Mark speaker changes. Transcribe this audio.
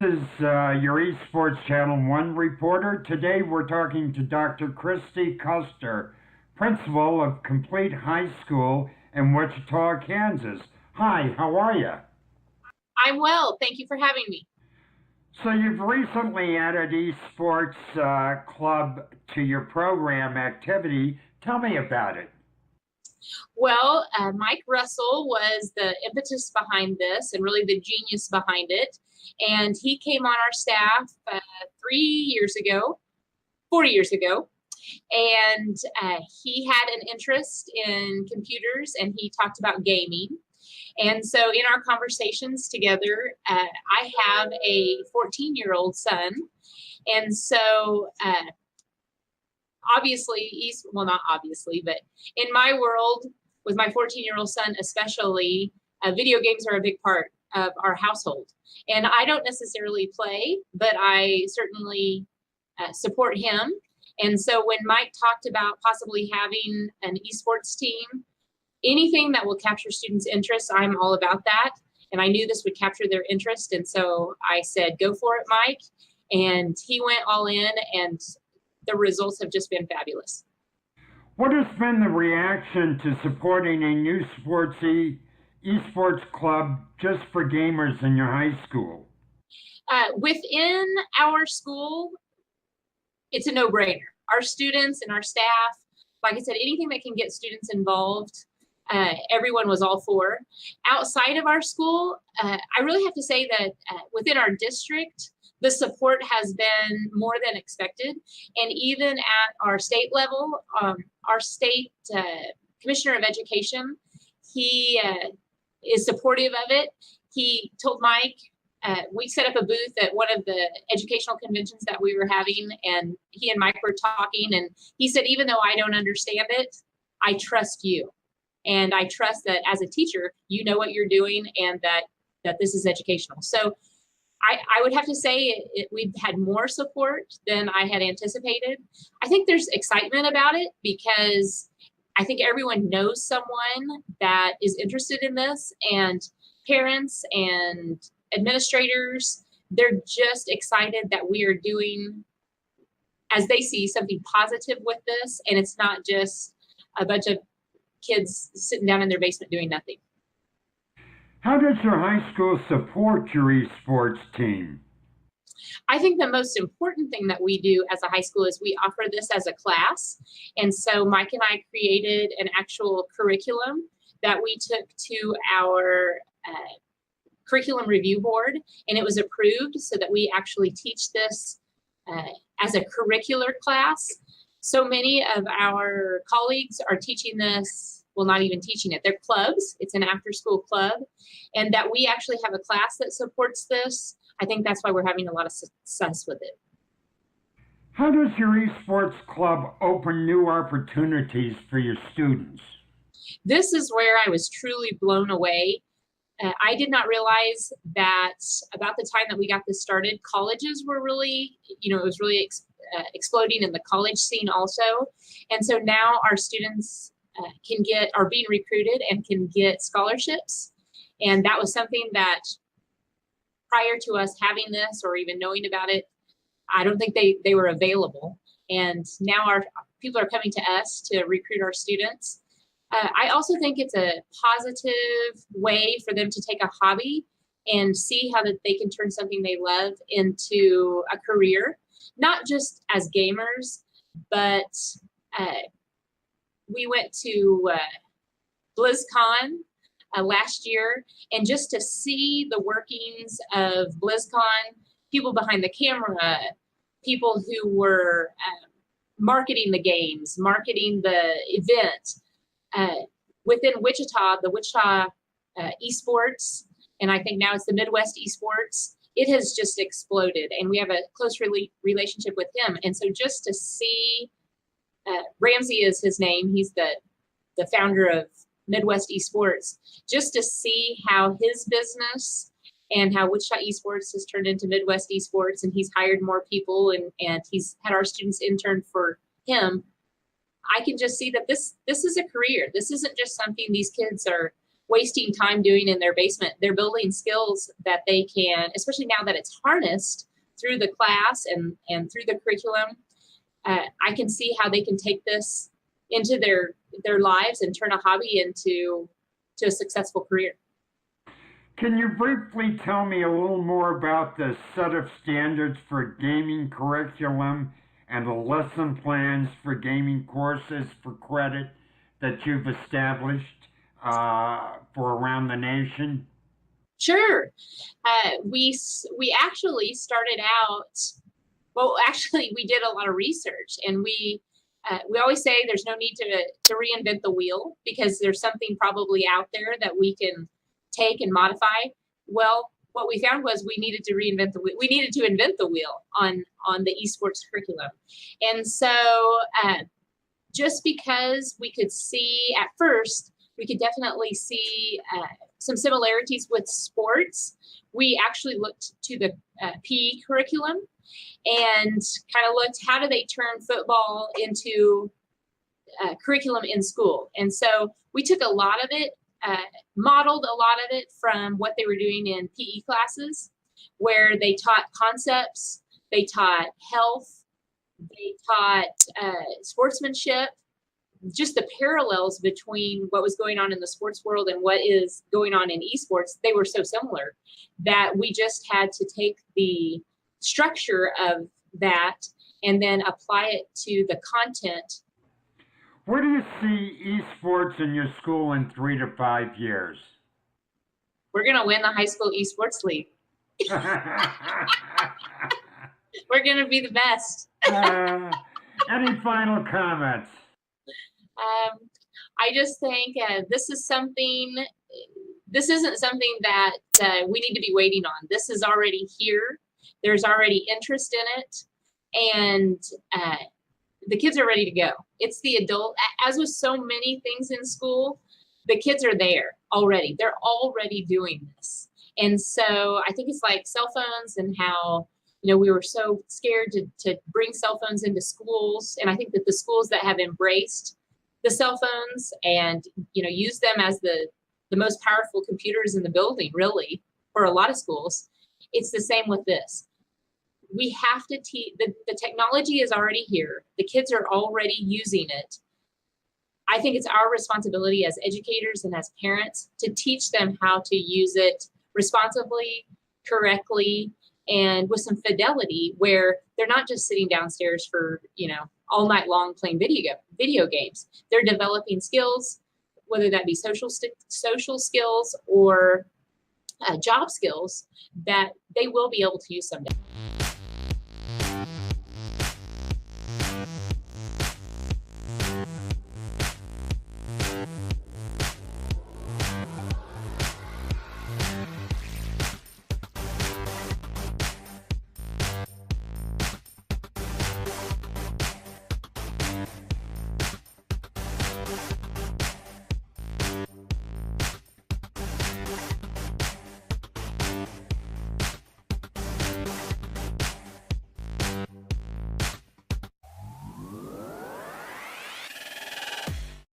Speaker 1: is your Esports Channel 1 reporter. Today we're talking to Dr. Kristy Custer, principal of Complete High School in Wichita, Kansas. Hi, how are you?
Speaker 2: I'm well. Thank you for having me.
Speaker 1: So you've recently added Esports Club to your program activity. Tell me about it.
Speaker 2: Well, Mike Russell was the impetus behind this and really the genius behind it. And he came on our staff 4 years ago. And he had an interest in computers and he talked about gaming. And so in our conversations together, I have a 14-year-old son. And so obviously, well, not obviously, but in my world, with my 14-year-old son especially, video games are a big part of our household. And I don't necessarily play, but I certainly support him. And so when Mike talked about possibly having an esports team, anything that will capture students' interest, I'm all about that. And I knew this would capture their interest. And so I said, go for it, Mike. And he went all in, and the results have just been fabulous.
Speaker 1: What has been the reaction to supporting a new esports club just for gamers in your high school?
Speaker 2: Within our school, it's a no-brainer. Our students and our staff, like I said, anything that can get students involved, everyone was all for. Outside of our school, I really have to say that within our district, the support has been more than expected. And even at our state level, our state commissioner of education, he is supportive of it. He told Mike, we set up a booth at one of the educational conventions that we were having, and he and Mike were talking, and he said, even though I don't understand it, I trust you. And I trust that as a teacher, you know what you're doing and that this is educational. So I would have to say we've had more support than I had anticipated. I think there's excitement about it because I think everyone knows someone that is interested in this, and parents and administrators, they're just excited that we are doing, as they see, something positive with this, and it's not just a bunch of kids sitting down in their basement doing nothing.
Speaker 1: How does your high school support your esports team?
Speaker 2: I think the most important thing that we do as a high school is we offer this as a class. And so Mike and I created an actual curriculum that we took to our curriculum review board, and it was approved so that we actually teach this as a curricular class. So many of our colleagues are teaching this, well, not even teaching it, they're clubs. It's an after-school club, and that we actually have a class that supports this. I think that's why we're having a lot of success with it.
Speaker 1: How does your esports club open new opportunities for your students?
Speaker 2: This is where I was truly blown away. I did not realize that about the time that we got this started, colleges were really, it was really exploding in the college scene also. And so now our students are being recruited and can get scholarships. And that was something that prior to us having this or even knowing about it, I don't think they were available. And now our people are coming to us to recruit our students. I also think it's a positive way for them to take a hobby and see how that they can turn something they love into a career, not just as gamers, but we went to BlizzCon last year, and just to see the workings of BlizzCon, people behind the camera, people who were marketing the games, marketing the event, within Wichita, the Wichita Esports, and I think now it's the Midwest Esports, it has just exploded, and we have a close relationship with him. And so just to see, Ramsey is his name, he's the founder of Midwest Esports, just to see how his business and how Wichita Esports has turned into Midwest Esports, and he's hired more people, and he's had our students intern for him. I can just see that this is a career. This isn't just something these kids are wasting time doing in their basement. They're building skills that they can, especially now that it's harnessed through the class and through the curriculum. I can see how they can take this into their lives and turn a hobby into a successful career.
Speaker 1: Can you briefly tell me a little more about the set of standards for gaming curriculum and the lesson plans for gaming courses for credit that you've established for around the nation?
Speaker 2: Sure. We actually started out, well, actually, we did a lot of research, and we always say there's no need to reinvent the wheel, because there's something probably out there that we can take and modify. Well, what we found was we needed to reinvent the wheel. We needed to invent the wheel on the esports curriculum. And so just because we could see at first, we could definitely see some similarities with sports, we actually looked to the PE curriculum and kind of looked, how do they turn football into curriculum in school? And so we took a lot of it, modeled a lot of it from what they were doing in PE classes, where they taught concepts, they taught health, they taught sportsmanship, just the parallels between what was going on in the sports world and what is going on in esports. They were so similar that we just had to take the structure of that and then apply it to the content.
Speaker 1: Where do you see esports in your school in 3 to 5 years?
Speaker 2: We're going to win the high school esports league. We're going to be the best.
Speaker 1: Any final comments?
Speaker 2: I just think this isn't something that we need to be waiting on. This is already here. There's already interest in it, and the kids are ready to go. It's the adult, as with so many things in school, the kids are there already. They're already doing this. And so I think it's like cell phones, and how, we were so scared to bring cell phones into schools. And I think that the schools that have embraced the cell phones and, use them as the most powerful computers in the building, really, for a lot of schools, it's the same with this. We have to teach, the technology is already here. The kids are already using it. I think it's our responsibility as educators and as parents to teach them how to use it responsibly, correctly, and with some fidelity, where they're not just sitting downstairs for, all night long playing video games. They're developing skills, whether that be social skills or job skills that they will be able to use someday.